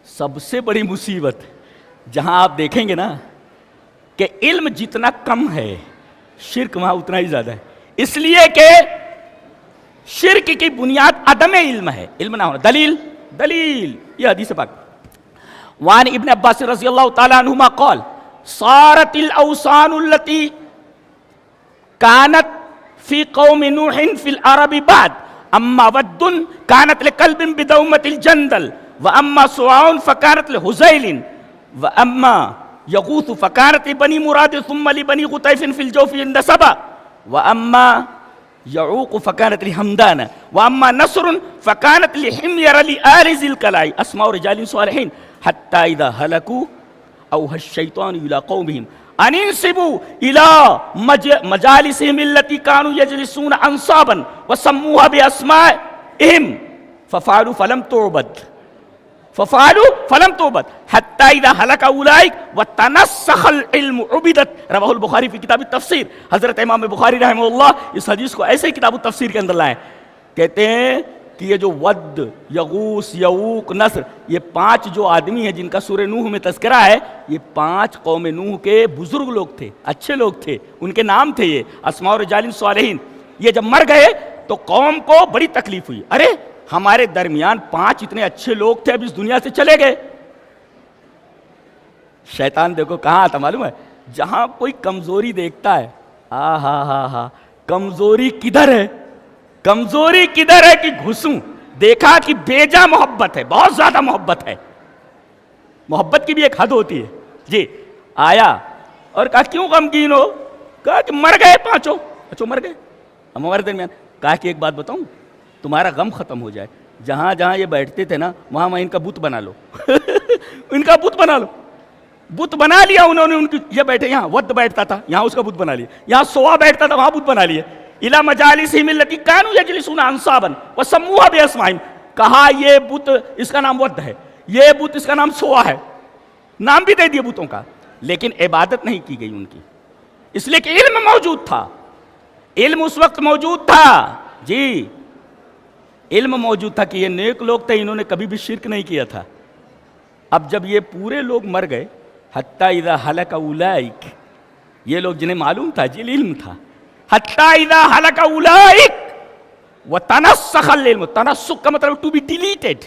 سب سے بڑی مصیبت جہاں آپ دیکھیں گے نا کہ علم جتنا کم ہے شرک وہاں اتنا ہی زیادہ ہے. اس لیے کہ شرک کی بنیاد عدم علم ہے، علم نہ ہونا. دلیل یہ حدیث پاک. وعن ابن عباس رضی اللہ تعالی عنہما قال صارت الاوثان التي كانت في قوم نوح في العرب بعد اما ود كانت لقلب بدومة الجندل واما سواع فكانت لهزيل واما يغوث فكانت لبني مراد ثم لبني غطيف في الجوف عند سبا واما يعوق فكانت لحمدان واما نصر فكانت لحمير لآل ذي الكلاء اسماء رجال صالحين حتى اذا هلكوا اوحى الشيطان الى قومهم ان انسبوا الى مجالسهم التي كانوا يجلسون انصابا وسموها باسمائهم ففعلوا فلم تعبد حتى اذا هلك اولئك وتنسخ العلم عبدت. رواہ البخاری فی کتاب التفسیر. حضرت امام بخاری رحمہ اللہ اس حدیث کو ایسے ہی کتاب التفسیر کے اندر لائے. کہتے ہیں کہ یہ جو ود، یغوث، یعوق، نصر، یہ 5 جو آدمی ہیں جن کا سورہ نوح میں تذکرہ ہے، یہ 5 قوم نوح کے بزرگ لوگ تھے، اچھے لوگ تھے، ان کے نام تھے یہ اسماء رجال صالحین. یہ جب مر گئے تو قوم کو بڑی تکلیف ہوئی. ارے ہمارے درمیان 5 اتنے اچھے لوگ تھے، اب اس دنیا سے چلے گئے. شیطان دیکھو کہاں آتا معلوم ہے؟ جہاں کوئی کمزوری دیکھتا ہے. کمزوری کدھر ہے؟ کمزوری کدھر ہے کہ گھسوں. دیکھا کہ بیجا محبت ہے، بہت زیادہ محبت ہے. محبت کی بھی ایک حد ہوتی ہے. جی آیا اور کہا کیوں غمگین ہو؟ کہا کہ مر گئے 5. اچھا مر گئے ہم ہمارے درمیان. کہا کہ ایک بات بتاؤں تمہارا غم ختم ہو جائے، جہاں جہاں یہ بیٹھتے تھے نا وہاں ان کا بت بنا لو. ان کا بت بنا لو. بت بنا لیا انہوں نے. ان کی یہ بیٹھے یہاں ود بیٹھتا تھا، یہاں اس کا بت بنا لیا. یہاں سوا بیٹھتا تھا، وہاں بت بنا لیا. الی مجالسہم التی کانوا یجلسون انصابا وسموها باسمائہم. کہا یہ بت اس کا نام ود ہے، یہ بت اس کا نام سوا ہے، نام بھی دے دیے بتوں کا، لیکن عبادت نہیں کی گئی ان کی. اس لیے کہ علم موجود تھا. علم اس وقت موجود تھا. جی علم موجود تھا کہ یہ نیک لوگ تھے، انہوں نے کبھی بھی شرک نہیں کیا تھا. اب جب یہ پورے لوگ مر گئے، حتی اذا ہلک اولئک، یہ لوگ جنہیں معلوم تھا، جی علم تھا، حتی اذا ہلک اولئک وتنسخ العلم. تنسخ کا مطلب ٹو بی ڈیلیٹڈ.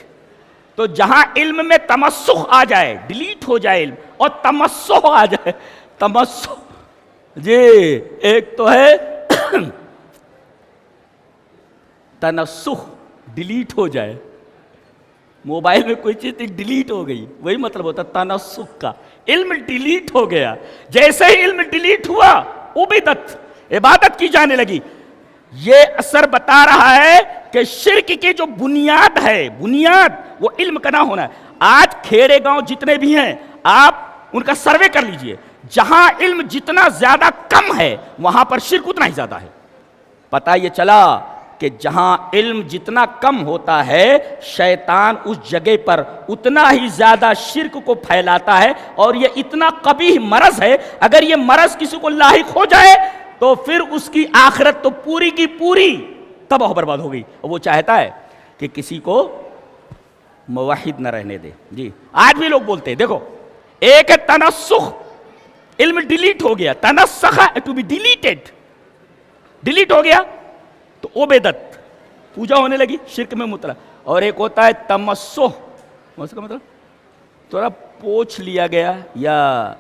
تو جہاں علم میں تمسخ آ جائے، ڈیلیٹ ہو جائے علم، اور تمسخ آ جائے. تمسخ جی ایک تو ہے تنسخ، ڈیلیٹ ہو جائے. موبائل میں کوئی چیز ڈیلیٹ ہو گئی، وہی مطلب ہوتا تنسخ کا. علم ڈیلیٹ ہو گیا. جیسے ہی علم ڈیلیٹ ہوا عبادت، عبادت کی جانے لگی. یہ اثر بتا رہا ہے کہ شرک کی جو بنیاد ہے، بنیاد وہ علم کا نہ ہونا ہے. آج کھیڑے گاؤں جتنے بھی ہیں آپ ان کا سروے کر لیجئے. جہاں علم جتنا زیادہ کم ہے وہاں پر شرک اتنا ہی زیادہ ہے. پتہ یہ چلا کہ جہاں علم جتنا کم ہوتا ہے شیطان اس جگہ پر اتنا ہی زیادہ شرک کو پھیلاتا ہے, اور یہ اتنا قبیح مرض ہے, اگر یہ مرض کسی کو لاحق ہو جائے تو پھر اس کی آخرت تو پوری کی پوری تباہ و برباد ہو گئی. اور وہ چاہتا ہے کہ کسی کو موحد نہ رہنے دے. جی آج بھی لوگ بولتے ہیں, دیکھو ایک ہے تنسخ, علم ڈیلیٹ ہو گیا, تنسخ ٹو بی ڈیلیٹڈ, ڈیلیٹ ہو گیا تو عبادت پوجا ہونے لگی, شرک میں مبتلا. اور ایک ہوتا ہے تمسح, اس کا مطلب تھوڑا پوچھ لیا گیا یا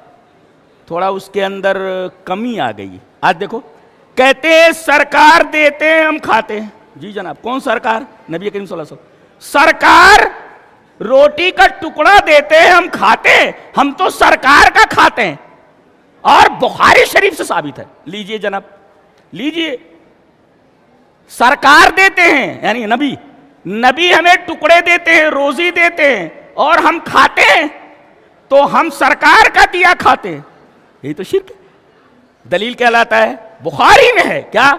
تھوڑا اس کے اندر کمی آ گئی. آج دیکھو کہتے ہیں سرکار دیتے ہیں ہم کھاتے ہیں. جی جناب, کون سرکار؟ نبی کریم صلی اللہ علیہ وسلم. سرکار روٹی کا ٹکڑا دیتے ہیں ہم کھاتے ہیں, ہم تو سرکار کا کھاتے ہیں, اور بخاری شریف سے ثابت ہے. لیجئے جناب, لیجئے, سرکار دیتے ہیں یعنی نبی, نبی ہمیں ٹکڑے دیتے ہیں, روزی دیتے ہیں, اور ہم کھاتے ہیں, تو ہم سرکار کا دیا کھاتے ہیں. یہی تو شرک ہے. دلیل کہلاتا ہے, بخاری میں ہے کیا,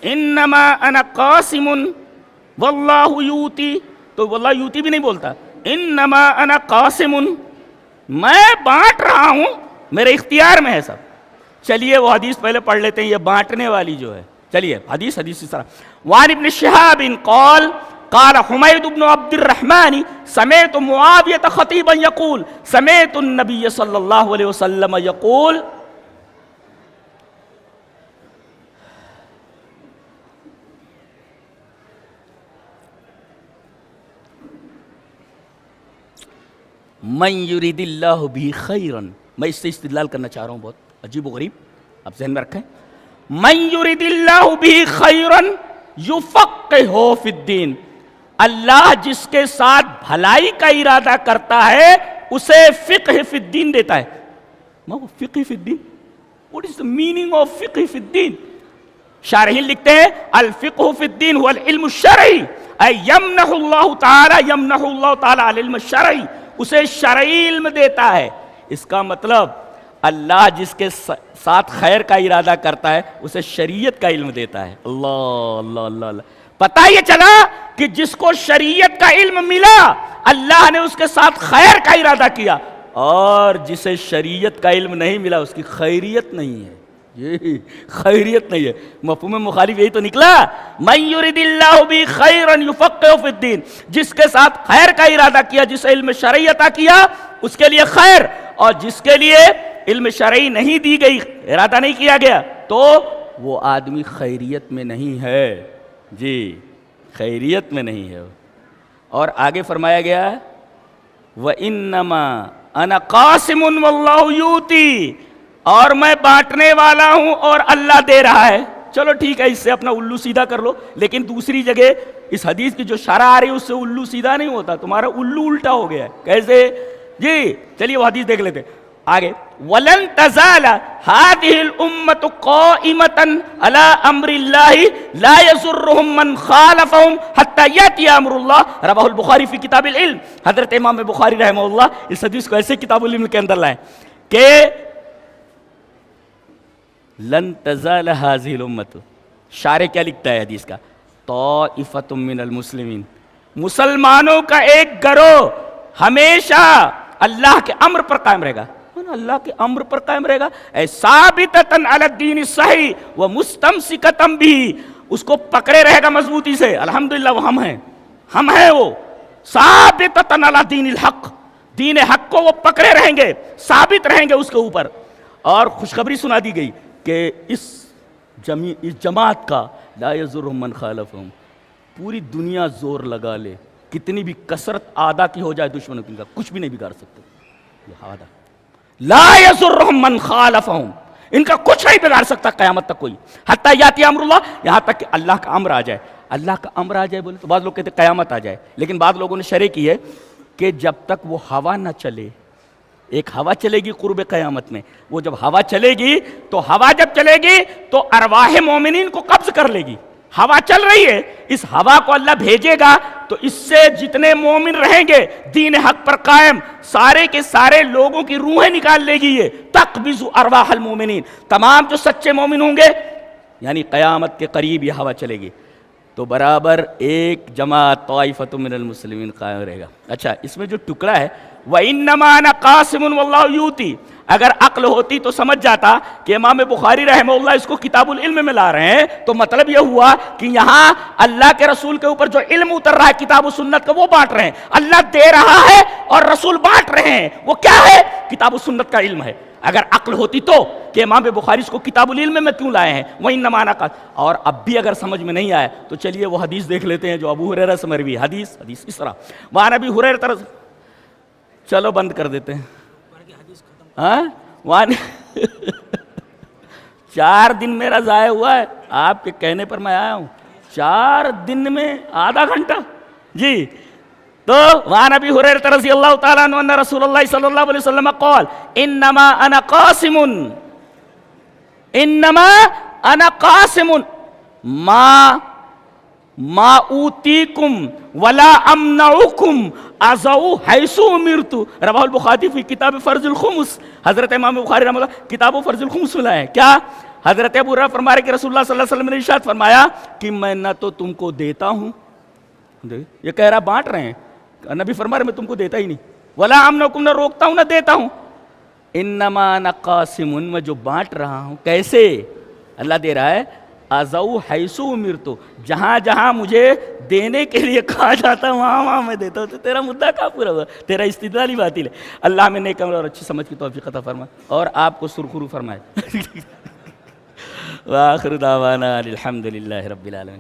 انما انا قاسم واللہ یوتی, تو واللہ یوتی بھی نہیں بولتا, انما انا قاسم, میں بانٹ رہا ہوں, میرے اختیار میں ہے سب. چلیے وہ حدیث پہلے پڑھ لیتے ہیں, یہ بانٹنے والی جو ہے. چلیے حدیث اس طرح, وعن ابن شہاب قال قال حمید بن عبد الرحمن سمعت معاویہ خطیبا یقول سمعت النبی صلی اللہ علیہ وسلم یقول, من یرید اللہ بھی خیرا, میں اس سے استدلال کرنا چاہ رہا ہوں, بہت عجیب و غریب, آپ ذہن میں رکھیں. من یرید اللہ بھی خیرا یفقہہ فی الدین, اللہ جس کے ساتھ بھلائی کا ارادہ کرتا ہے اسے فقہ فی الدین دیتا ہے. ما هو فقہ فی الدین, what is the meaning of فقہ فی الدین؟ شارحین لکھتے ہیں الفقہ فی الدین هو العلم الشرعی, ای یمنح اللہ تعالی العلم الشرعی, اسے شرعی علم دیتا ہے. اس کا مطلب اللہ جس کے ساتھ خیر کا ارادہ کرتا ہے اسے شریعت کا علم دیتا ہے. اللہ اللہ اللہ اللہ. پتہ یہ چلا کہ جس کو شریعت کا علم ملا اللہ نے اس کے ساتھ خیر کا ارادہ کیا, اور جسے شریعت کا علم نہیں ملا اس کی خیریت نہیں ہے. یہ خیریت نہیں ہے. مفہوم مخالف یہی تو نکلا, من یرید اللہ بھی خیرا یفقہہ فی الدین, جس کے ساتھ خیر کا ارادہ کیا, جس علم شرعی عطا کیا اس کے لیے خیر, اور جس کے لیے علم شرعی نہیں دی گئی, ارادہ نہیں کیا گیا, تو وہ آدمی خیریت میں نہیں ہے. جی خیریت میں نہیں ہے. اور آگے فرمایا گیا وَإِنَّمَا أَنَا قَاسِمٌ وَاللَّهُ يُؤْتِي, اور میں بانٹنے والا ہوں اور اللہ دے رہا ہے. چلو ٹھیک ہے, اس سے اپنا الو سیدھا کر لو, لیکن دوسری جگہ اس حدیث کی جو شرح آ رہی ہے اس سے الو سیدھا نہیں ہوتا, تمہارا الو الٹا ہو گیا ہے. کیسے؟ جی چلیے وہ حدیث دیکھ لیتے آگے. وَلَن تَزَالَ هَذِهِ الْأُمَّةُ قَائِمَةً عَلَىٰ أَمْرِ اللَّهِ لَا يَضُرُّهُم مَّنْ خَالَفَهُمْ حَتَّىٰ يَأْتِيَ أَمْرُ اللَّهِ, رواہ البخاری فی کتاب العلم. حضرت امام بخاری رحمہ اللہ اس حدیث کو ایسے کتاب العلم کے اندر لائیں کہ لن تزال هذه الامة, شارح کیا لکھتا ہے حدیث کا, طائفة من المسلمین, مسلمانوں کا ایک گروہ ہمیشہ اللہ کے امر پر قائم رہے گا. اللہ کے امر پر قائم رہے گا, اے ثابتۃ علی الدین الصحیح و مستمسکۃ بہ, اس کو پکڑے رہے گا مضبوطی سے. الحمدللہ وہ ہم ہیں وہ ثابتۃ علی دین الحق, دین حق کو وہ پکڑے رہیں گے, ثابت رہیں گے اس کے اوپر. اور خوشخبری سنا دی گئی کہ اس جماعت کا لا یضرهم من خالفهم, پوری دنیا زور لگا لے, کتنی بھی کثرت آدھا کی ہو جائے دشمنوں کی, کا کچھ بھی نہیں بگاڑ سکتے. یہ آدھا لا یضرهم من خالفهم, ان کا کچھ نہیں بگاڑ سکتا قیامت تک کوئی. حتی یاتی امر اللہ, یہاں تک کہ اللہ کا امر آ جائے. اللہ کا امر آ جائے بولے تو بعض لوگ کہتے ہیں قیامت آ جائے, لیکن بعض لوگوں نے شرح کی ہے کہ جب تک وہ ہوا نہ چلے, ایک ہوا چلے گی قرب قیامت میں, وہ جب ہوا چلے گی تو ہوا جب چلے گی تو ارواح مومنین کو قبض کر لے گی. ہوا چل رہی ہے، اس ہوا کو اللہ بھیجے گا تو اس سے جتنے مومن رہیں گے دین حق پر قائم، سارے کے سارے لوگوں کی روحیں نکال لے گی، یہ تقبض ارواح المومنین، تمام جو سچے مومن ہوں گے، یعنی قیامت کے قریب یہ ہوا چلے گی تو برابر ایک جماعت طائفۃ من المسلمین قائم رہے گا۔ اچھا، اس میں جو ٹکڑا ہے وَإِنَّمَا أَنَا قَاسِمٌ وَاللَّهُ يُؤْتِي، اگر عقل ہوتی تو سمجھ جاتا کہ امام بخاری رحمہ اللہ اس کو کتاب العلم میں لا رہے ہیں، تو مطلب یہ ہوا کہ یہاں اللہ کے رسول کے اوپر جو علم اتر رہا ہے کتاب و سنت کا وہ بانٹ رہے ہیں، اللہ دے رہا ہے اور رسول بانٹ رہے ہیں، وہ کیا ہے؟ کتاب و سنت کا علم ہے۔ اگر عقل ہوتی تو کہ امام بخاری اس کو کتاب العلم میں کیوں لائے ہیں، وَإِنَّمَا أَنَا قَاسِمٌ، اور اب بھی اگر سمجھ میں نہیں آئے تو چلیے وہ حدیث دیکھ لیتے ہیں جو ابو ہریرہ سے مروی حدیث اسرا، وہاں ابی ہریرہ، چلو بند کر دیتے ہیں، ہاں وہاں 4 دن میرا ضائع ہوا ہے، آپ کے کہنے پر میں آیا ہوں، 4 دن میں آدھا گھنٹہ، جی۔ تو وعن ابی ہریرہ رضی اللہ تعالیٰ عنہ ان رسول اللہ صلی اللہ علیہ وسلم قال انما انا قاسم، انما انا قاسم ما اوتیکم ولا امنعکم ازو حیث امرت، رواہ البخاری فی کتاب فرض الخمس، حضرت امام بخاری رحمہ اللہ کتاب فرض الخمس میں لائے ہیں۔ کیا؟ حضرت ابو ہریرہ فرما رہے کہ رسول اللہ صلی اللہ علیہ وسلم نے ارشاد فرمایا کہ میں نہ تو تم کو دیتا ہوں، یہ کہہ رہا بانٹ رہے ہیں، نبی فرما رہے میں تم کو دیتا ہی نہیں، ولا امنعکم، نہ روکتا ہوں نہ دیتا ہوں، انما انا قاسم، میں جو بانٹ رہا ہوں، کیسے؟ اللہ دے رہا ہے ازو حیث امرت، جہاں جہاں مجھے دینے کے لیے کہا جاتا وہاں وہاں میں دیتا ہوں، تو تیرا مدعا کہاں پورا ہوا؟ تیرا استدلال ہی باطل ہے۔ اللہ میں نیک عمل اور اچھی سمجھ کی توفیق عطا فرمائے اور آپ کو سرخرو فرمائے۔ وآخر دعوانا الحمد للہ رب العالمین۔